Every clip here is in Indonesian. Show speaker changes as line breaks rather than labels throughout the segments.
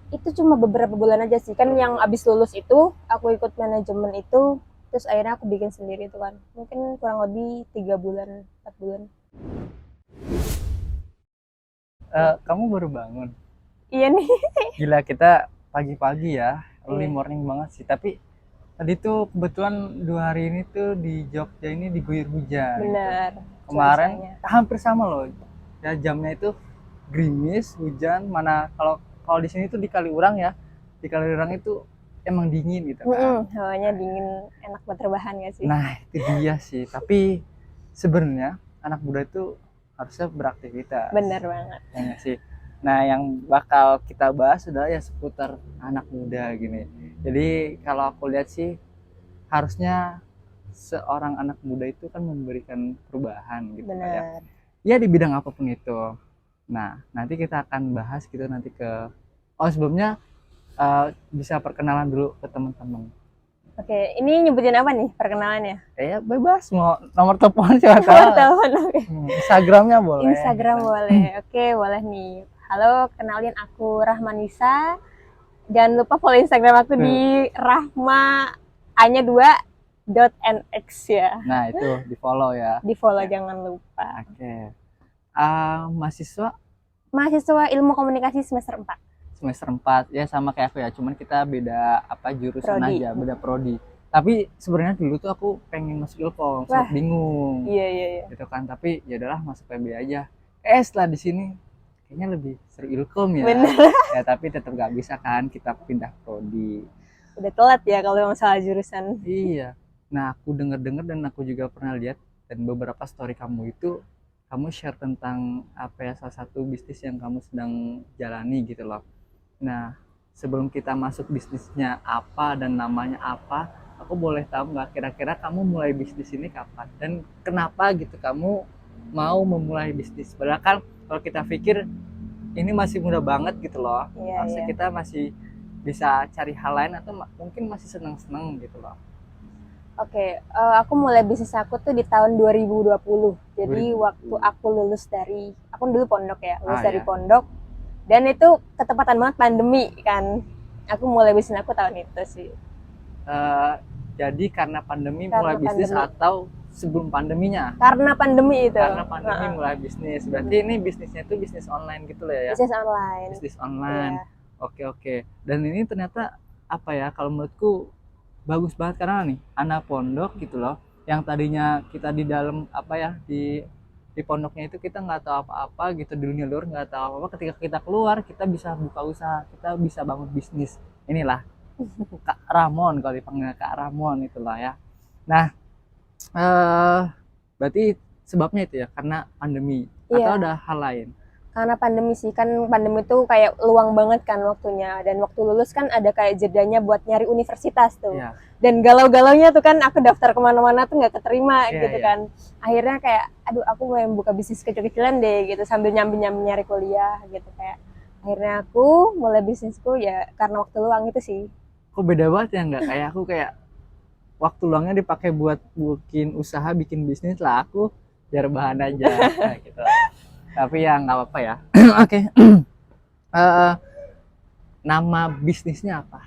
Itu cuma beberapa bulan aja sih, kan yang abis lulus itu aku ikut manajemen itu, terus akhirnya aku bikin sendiri itu kan, mungkin kurang lebih 3 bulan 4 bulan.
Kamu baru bangun.
Iya nih.
Gila, kita pagi-pagi ya, early
Iya,
morning banget sih. Tapi tadi tuh kebetulan 2 hari ini tuh di Jogja ini diguyur hujan gitu.
benar
Kemarin
cuacanya.
hampir sama loh. Ya jamnya itu gerimis, hujan. Mana kalau kalau di sini tuh di Kaliurang ya, di Kaliurang itu emang dingin gitu kan.
Hawanya dingin, enak buat rebahan gak sih?
Nah itu dia sih. Tapi sebenarnya anak muda itu harusnya beraktivitas.
Benar banget.
Ya nggak sih? Nah, yang bakal kita bahas adalah ya seputar anak muda gini. Jadi kalau aku lihat sih harusnya seorang anak muda itu kan memberikan perubahan gitu lah ya.
Benar.
Ya di bidang apapun itu. Nah, nanti kita akan bahas gitu nanti ke sebelumnya bisa perkenalan dulu ke teman-teman.
Oke, ini nyebutin apa nih perkenalannya?
Ya bebas mau nomor telepon siapa tahu.
Nomor telepon, oke.
Instagramnya boleh.
Instagram
Gitu.
boleh. Oke, boleh nih. Halo, kenalin aku Rahmanisa. Jangan lupa follow Instagram aku di Rahma A-nya 2.nx ya.
Nah, itu di follow ya.
Di follow
Oke.
jangan lupa.
Oke. Mahasiswa
Mahasiswa Ilmu Komunikasi semester 4.
semester 4 ya sama kayak aku ya, cuman kita beda apa jurusan
Prodi.
aja, beda prodi. Tapi sebenarnya dulu tuh aku pengen masuk Ilkom,
Wah.
sempat bingung.
Iya, iya, iya.
Gitu kan, tapi ya udahlah masuk PB aja. Setelah di sini kayaknya lebih seru Ilkom ya.
Bener.
Ya tapi tetap gak bisa kan kita pindah prodi.
Udah telat ya kalau masalah jurusan.
Iya. Nah, aku denger-dengar dan aku juga pernah lihat dan beberapa story kamu itu kamu share tentang apa ya salah satu bisnis yang kamu sedang jalani gitu loh. Nah, sebelum kita masuk bisnisnya apa dan namanya apa, aku boleh tahu nggak kira-kira kamu mulai bisnis ini kapan dan kenapa gitu kamu mau memulai bisnis? Padahal kan kalau kita pikir ini masih muda banget gitu loh,
Iya,
harusnya
iya.
kita masih bisa cari hal lain atau mungkin masih seneng-seneng gitu loh.
Oke, aku mulai bisnis aku tuh di tahun 2020. Jadi
2020.
waktu aku lulus dari, aku dulu pondok ya, lulus dari
Ya.
pondok. Dan itu ketepatan banget pandemi kan. Aku mulai bisnis aku tahun itu sih.
Jadi karena pandemi
Karena
mulai bisnis
pandemi.
atau sebelum pandeminya?
Karena pandemi itu.
Karena pandemi mulai bisnis. Berarti ini bisnisnya itu bisnis online gitu lah ya?
Bisnis online.
Bisnis online.
Iya.
Oke. Dan ini ternyata apa ya? Kalau menurutku bagus banget karena nih anak pondok gitu loh. Yang tadinya kita di dalam apa ya di pondoknya itu kita nggak tahu apa-apa gitu, di dunia luar nggak tahu apa-apa. Ketika kita keluar kita bisa buka usaha, kita bisa bangun bisnis. Inilah Kak Ramon, kalau dipanggil Kak Ramon itulah ya. Nah, berarti sebabnya itu ya karena pandemi atau
Iya.
ada hal lain?
Karena pandemi sih, kan pandemi tuh kayak luang banget kan waktunya. Dan waktu lulus kan ada kayak jedanya buat nyari universitas tuh.
Iya.
Dan galau-galaunya tuh kan aku daftar kemana-mana tuh nggak keterima
Iya,
gitu
iya.
kan. Akhirnya kayak, aduh aku mau buka bisnis kecil-kecilan deh gitu, sambil nyambi-nyambi nyari kuliah gitu kayak. Akhirnya aku mulai bisnisku ya karena waktu luang itu sih.
Kok beda banget ya, nggak kayak aku, kayak waktu luangnya dipakai buat bikin usaha, bikin bisnis lah, aku biar bahan aja gitu. Tapi ya nggak apa-apa ya. Oke. Eh, Nama bisnisnya apa?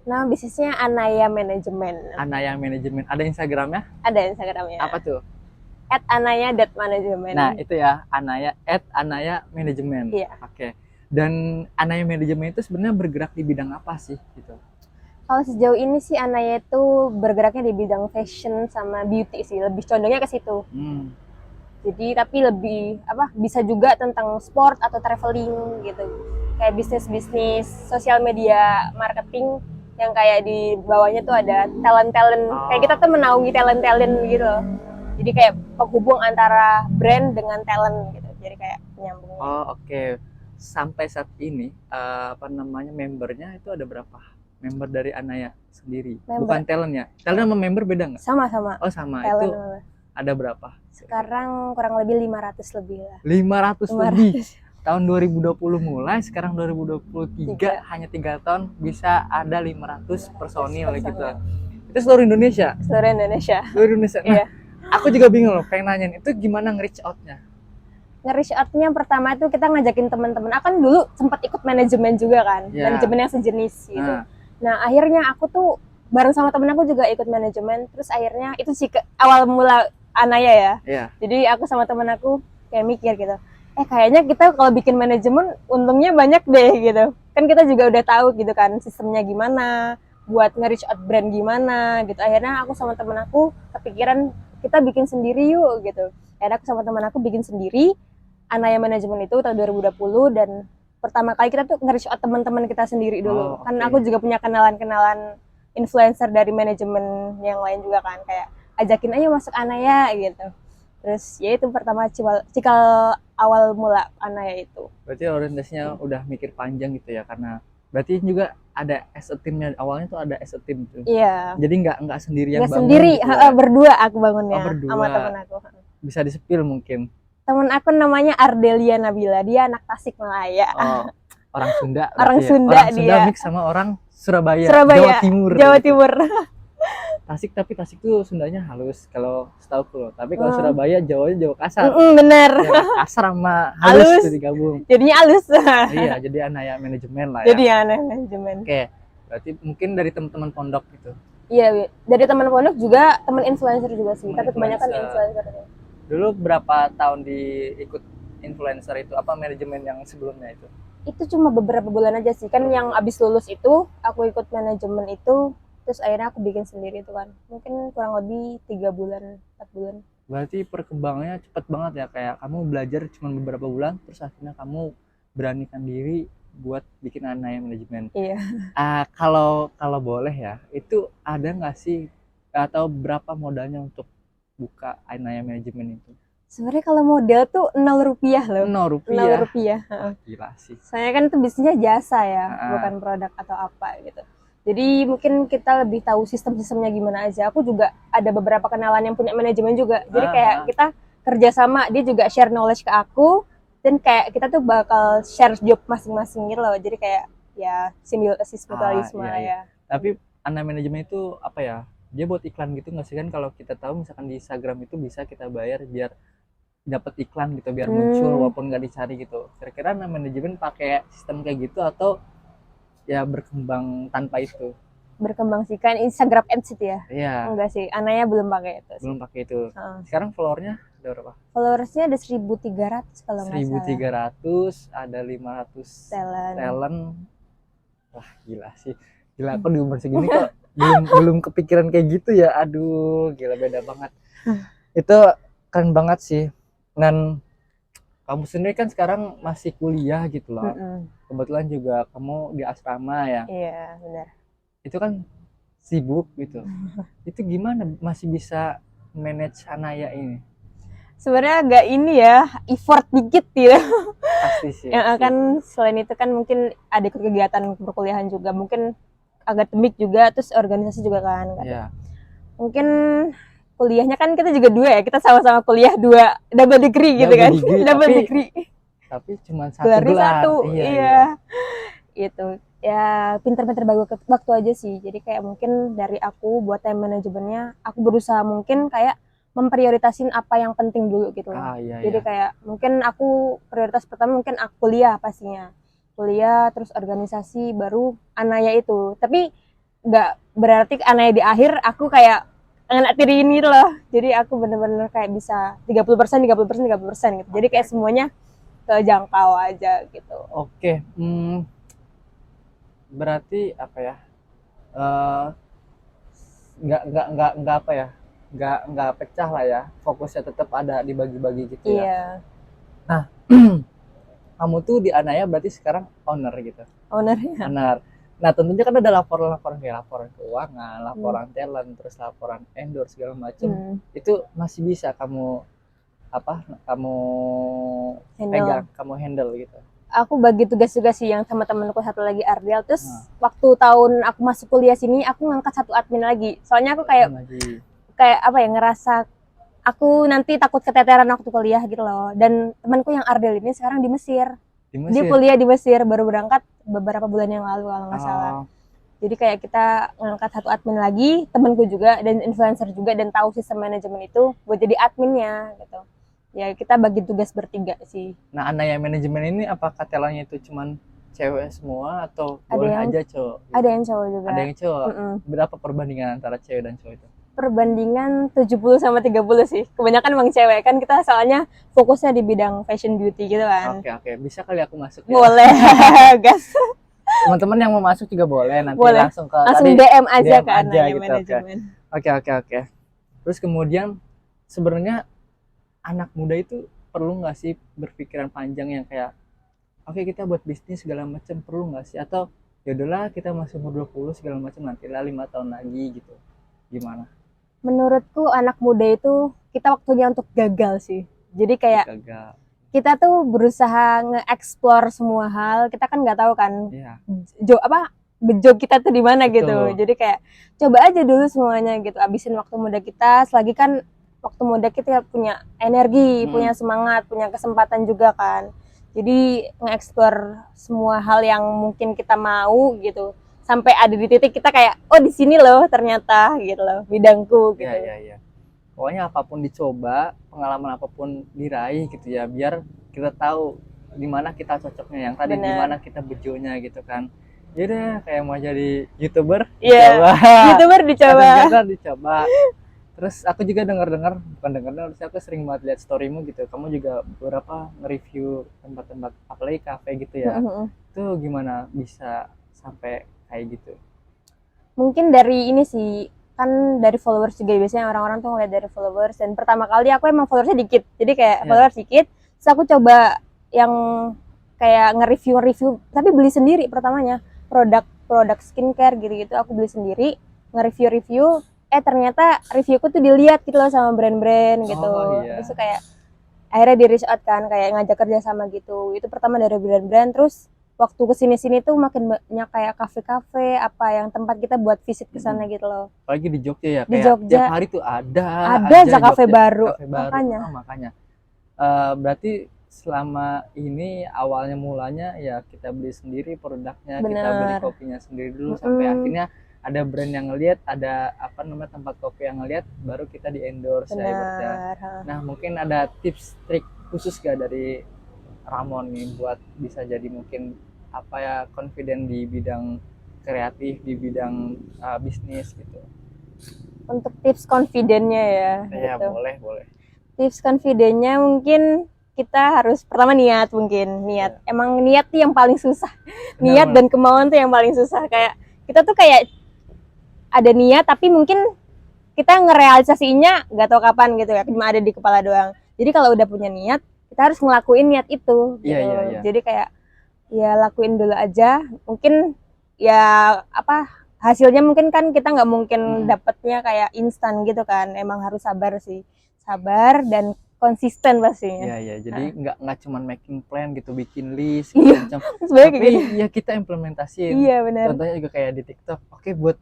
Nah, bisnisnya Anaya Manajemen.
Anaya Manajemen. Ada Instagramnya?
Ada Instagramnya.
Apa tuh?
@anaya.manajemen.
Nah itu ya, Anaya Manajemen.
Iya.
Oke. Dan Anaya Manajemen itu sebenarnya bergerak di bidang apa sih gitu?
Kalau sejauh ini sih Anaya itu bergeraknya di bidang fashion sama beauty sih, lebih condongnya ke situ. Jadi tapi lebih bisa juga tentang sport atau traveling gitu. Kayak bisnis sosial media marketing yang kayak di bawahnya tuh ada talent. Kayak kita tuh menaungi talent gitu loh. Jadi kayak penghubung antara brand dengan talent gitu. Jadi kayak nyambung.
Oke. Sampai saat ini membernya itu ada berapa? Member dari Anaya sendiri. Bukan talentnya. Talent sama member beda nggak?
Sama.
Oh sama.
Talent
itu ada berapa?
Sekarang kurang lebih 500 lebih lah.
500 lebih. Tahun 2020 mulai, sekarang 2023 hanya 3 tahun bisa ada 500 personil gitu. Itu seluruh Indonesia?
Seluruh Indonesia.
Seluruh Indonesia. Nah,
iya.
Aku juga bingung loh, pengen nanyain itu gimana nge-reach out-nya?
nge-reach out-nya pertama itu kita ngajakin teman-teman. Aku kan dulu sempat ikut manajemen juga kan, manajemen yang sejenis gitu. Nah akhirnya aku tuh bareng sama temen aku juga ikut manajemen. Terus akhirnya itu sih awal mula Anaya ya. Jadi aku sama temen aku kayak mikir gitu, kayaknya kita kalau bikin manajemen untungnya banyak deh gitu. Kan kita juga udah tahu gitu kan sistemnya gimana, buat nge-reach out brand gimana gitu. Akhirnya aku sama temen aku kepikiran kita bikin sendiri yuk gitu. Akhirnya aku sama temen aku bikin sendiri Anaya Manajemen itu tahun 2020, dan pertama kali kita tuh nge-reach out teman-teman kita sendiri dulu. Kan aku juga punya kenalan-kenalan influencer dari manajemen yang lain juga kan, kayak ajakin ayo masuk Anaya gitu. Terus ya itu pertama cikal awal mula Anaya itu.
Berarti orientasinya udah mikir panjang gitu ya, karena berarti juga ada as a team-nya, awalnya tuh ada as a team tuh.
Iya.
Jadi nggak sendirian bangun.
Sendiri, gitu ya? Berdua aku bangunnya sama temen aku.
Bisa di-spill mungkin.
Temen aku namanya Ardelia Nabila, dia anak Tasikmalaya.
Orang Sunda.
Orang Sunda
orang
dia.
Sunda mix sama orang Surabaya. Jawa Timur. Tapi Tasik tuh Sundanya halus kalau setahu aku loh. Tapi kalau Surabaya Jawanya Jawa kasar.
Bener.
Ya, kasar sama halus jadi gabung.
Jadinya halus.
Iya, jadi Anaya Manajemen lah ya.
Jadi Anaya Manajemen.
Oke. Berarti mungkin dari teman-teman pondok gitu.
Iya, dari teman pondok juga, teman influencer juga sih. Tapi kebanyakan influencer.
Dulu berapa tahun ikut influencer itu? Apa manajemen yang sebelumnya itu?
Itu cuma beberapa bulan aja sih. Kan yang abis lulus itu, aku ikut manajemen itu, terus akhirnya aku bikin sendiri itu kan. Mungkin kurang lebih 3 bulan, 4 bulan.
Berarti perkembangannya cepet banget ya. Kayak kamu belajar cuma beberapa bulan, terus akhirnya kamu beranikan diri buat bikin Anaya Manajemen.
Iya.
Kalau boleh ya, itu ada nggak sih, atau berapa modalnya untuk buka Anaya Manajemen itu?
Sebenarnya kalau modal tuh 0 rupiah loh.
0 rupiah. Gila sih.
Saya kan itu bisnisnya jasa ya, bukan produk atau apa gitu. Jadi mungkin kita lebih tahu sistem-sistemnya gimana aja. Aku juga ada beberapa kenalan yang punya manajemen juga. Jadi kayak kita kerjasama, dia juga share knowledge ke aku, dan kayak kita tuh bakal share job masing-masing gitu loh. Jadi kayak ya simbiosis mutualisme ya.
Tapi Anaya Manajemen itu apa ya? Dia buat iklan gitu nggak sih? Kan kalau kita tahu misalkan di Instagram itu bisa kita bayar biar dapat iklan gitu, biar muncul walaupun nggak dicari gitu. Kira-kira manajemen pakai sistem kayak gitu atau ya berkembang tanpa itu?
Berkembang sih kan Instagram Ads itu ya?
Iya.
Enggak sih, Anaya belum pakai itu.
Belum pakai itu. Sekarang followernya ada berapa?
Followersnya ada 1.300 kalau nggak salah.
1.300, ada 500 talent. Wah gila sih. Gila, aku di umur segini kok belum kepikiran kayak gitu ya. Aduh, gila, beda banget. Itu keren banget sih. Dan kamu sendiri kan sekarang masih kuliah gitu loh. Kebetulan juga kamu di asrama ya.
Iya, benar.
Itu kan sibuk gitu. Itu gimana masih bisa manage Anaya ini?
Sebenarnya agak ini ya, effort dikit gitu.
Pasti sih.
Yang akan selain itu kan mungkin ada ikut kegiatan perkuliahan juga, mungkin akademik juga, terus organisasi juga kan.
Iya.
Mungkin kuliahnya kan kita juga 2 ya, kita sama-sama kuliah 2 double degree gitu kan. Double degree. Tapi
cuma 1 gelar.
Iya. Itu ya pinter-pinter bagi waktu aja sih. Jadi kayak mungkin dari aku buat time manajemennya, aku berusaha mungkin kayak memprioritasin apa yang penting dulu gitu loh. Jadi kayak mungkin aku prioritas pertama mungkin aku kuliah pastinya. Kuliah, terus organisasi, baru Anaya itu. Tapi nggak berarti Anaya di akhir aku kayak ngelatiri ini loh. Jadi aku bener-bener kayak bisa 30% gitu. Jadi kayak semuanya kejangkau aja gitu.
Oke. Berarti apa ya? Nggak apa ya? Nggak pecah lah ya. Fokusnya tetap ada dibagi-bagi gitu ya.
Iya.
Nah, kamu tuh di Anaya berarti sekarang owner gitu.
Owner ya.
Nah tentunya kan ada laporan-laporan kayak laporan keuangan, laporan talent, terus laporan endorse segala macam. Itu masih bisa kamu pegang, kamu handle gitu.
Aku bagi tugas-tugas sih yang sama temanku satu lagi Ardel. Terus waktu tahun aku masuk kuliah sini, aku ngangkat 1 admin lagi. Soalnya aku kayak apa ya, ngerasa aku nanti takut keteteran waktu kuliah gitu loh. Dan temanku yang Ardel ini sekarang di Mesir. Dia kuliah di Mesir, baru berangkat beberapa bulan yang lalu kalau nggak salah. Jadi kayak kita ngangkat 1 admin lagi, temanku juga dan influencer juga, dan tahu sistem manajemen itu buat jadi adminnya gitu. Ya kita bagi tugas bertiga sih.
Nah, Anaya manajemen ini apakah talentnya itu cuman cewek semua atau
Ada
boleh
yang-
aja cowok?
Ada yang cowok juga.
Ada yang cowok.
Mm-mm.
Berapa perbandingan antara cewek dan cowok itu?
Perbandingan 70 sama 30 sih. Kebanyakan emang cewek kan, kita soalnya fokusnya di bidang fashion beauty gitu kan.
Oke, bisa kali aku masuk ya.
Boleh, gas.
Teman-teman yang mau masuk juga boleh, nanti
Boleh.
langsung ke
Langsung
tadi
DM aja
DM
ke
aja
Anaya
gitu,
manajemen.
Oke. Terus kemudian sebenarnya anak muda itu perlu nggak sih berpikiran panjang yang kayak oke, kita buat bisnis segala macam, perlu nggak sih? Atau ya udahlah kita masih umur 20 segala macam, nantilah 5 tahun lagi gitu. Gimana?
Menurutku anak muda itu kita waktunya untuk gagal sih. Jadi kayak
Gagal.
kita tuh berusaha nge-explore semua hal. Kita kan nggak tahu kan
Iya.
bejo kita tuh di mana
Betul.
gitu. Jadi kayak coba aja dulu semuanya gitu. Abisin waktu muda kita. Selagi kan waktu muda kita punya energi, punya semangat, punya kesempatan juga kan. Jadi nge-explore semua hal yang mungkin kita mau gitu. Sampai ada di titik kita kayak, oh di sini loh ternyata gitu loh bidangku gitu.
Iya. Pokoknya apapun dicoba, pengalaman apapun diraih gitu ya, biar kita tahu di mana kita cocoknya, yang tadi di
Bener.
mana kita bejonya gitu kan. Jadi kayak mau jadi YouTuber,
Iya.
coba.
YouTuber dicoba.
Ada dicoba. Terus aku juga bukan dengar, aku sering banget lihat storymu gitu. Kamu juga beberapa nge-review tempat-tempat apalagi kafe gitu ya. Itu gimana bisa sampai kayak gitu?
Mungkin dari ini sih, kan dari followers juga biasanya orang-orang tuh ngeliat dari followers. Dan pertama kali aku emang followersnya dikit, jadi kayak followers dikit. Terus aku coba yang kayak nge-review, tapi beli sendiri pertamanya produk skincare gitu-gitu. Aku beli sendiri, nge-review. Ternyata reviewku tuh dilihat gitu loh sama brand-brand gitu.
Oh, iya.
Terus kayak akhirnya di reach out kan, kayak ngajak kerja sama gitu. Itu pertama dari brand-brand. Terus waktu kesini-sini tuh makin banyak kayak kafe-kafe apa yang tempat kita buat visit ke sana gitu loh.
Apalagi di Jogja ya,
Di
kayak
Jogja
tiap hari tuh ada
aja kafe baru.
Makanya. Berarti selama ini awalnya mulanya ya kita beli sendiri produknya, kita beli
Bener.
kopinya sendiri dulu sampai akhirnya ada brand yang ngelihat, ada apa namanya tempat kopi yang ngelihat, baru kita di endorse ya ibaratnya. Nah, mungkin ada tips trik khusus gak dari Ramon nih buat bisa jadi mungkin apa ya confident di bidang kreatif, di bidang bisnis gitu.
Untuk tips confidentnya ya
Ya
gitu.
boleh.
Tips confidentnya mungkin kita harus pertama niat. Emang niat tuh yang paling susah. Niat dan kemauan tuh yang paling susah. Kayak kita tuh kayak ada niat tapi mungkin kita ngerealisasinya nggak tahu kapan gitu ya, cuma ada di kepala doang. Jadi kalau udah punya niat, kita harus ngelakuin niat itu gitu.
Iya.
Jadi kayak ya lakuin dulu aja. Mungkin ya apa hasilnya mungkin kan kita nggak mungkin dapetnya kayak instan gitu kan. Emang harus sabar sih. Sabar dan konsisten pastinya.
Iya. Jadi nggak cuma making plan gitu, bikin list gitu macam.
Sebenarnya
Tapi
gitu.
ya kita implementasiin.
Iya benar.
Contohnya juga kayak di TikTok. Oke, buat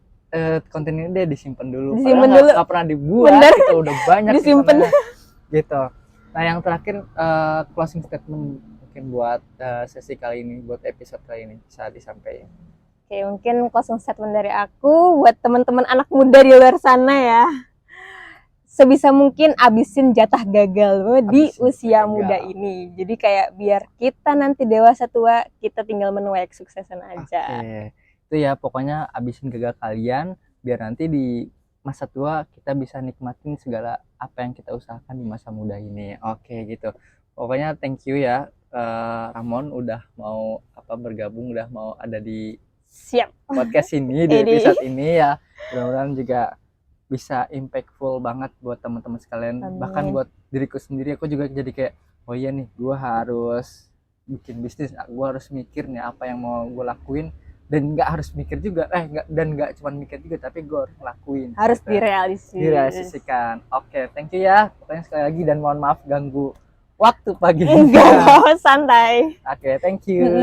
konten ini deh disimpan dulu.
Disimpan
Padahal
dulu.
nggak pernah dibuat.
Bener.
Kita udah banyak
Disimpan.
gitu. Nah, yang terakhir closing statement mungkin buat sesi kali ini, buat episode kali ini bisa disampaikan.
Oke, mungkin closing statement dari aku buat teman-teman anak muda di luar sana ya. Sebisa mungkin abisin jatah gagal di usia muda ini. Jadi kayak biar kita nanti dewasa tua, kita tinggal menuai kesuksesan aja.
Oke. Itu ya pokoknya abisin gagal kalian biar nanti di masa tua kita bisa nikmatin segala apa yang kita usahakan di masa muda ini. Oke gitu. Pokoknya thank you ya Ramon udah mau bergabung, udah mau ada di podcast ini di episode ini ya. Mudah-mudahan juga bisa impactful banget buat teman-teman sekalian.
Amin.
Bahkan buat diriku sendiri aku juga jadi kayak oh iya nih gue harus bikin bisnis, gue harus mikir nih apa yang mau gue lakuin. Dan nggak harus mikir juga, nggak cuma mikir juga, tapi gue harus ngelakuin.
Harus
gitu. Direalisasikan. Oke, thank you ya. Pokoknya sekali lagi dan mohon maaf ganggu waktu pagi.
Enggak, santai.
Oke, thank you.
Ya.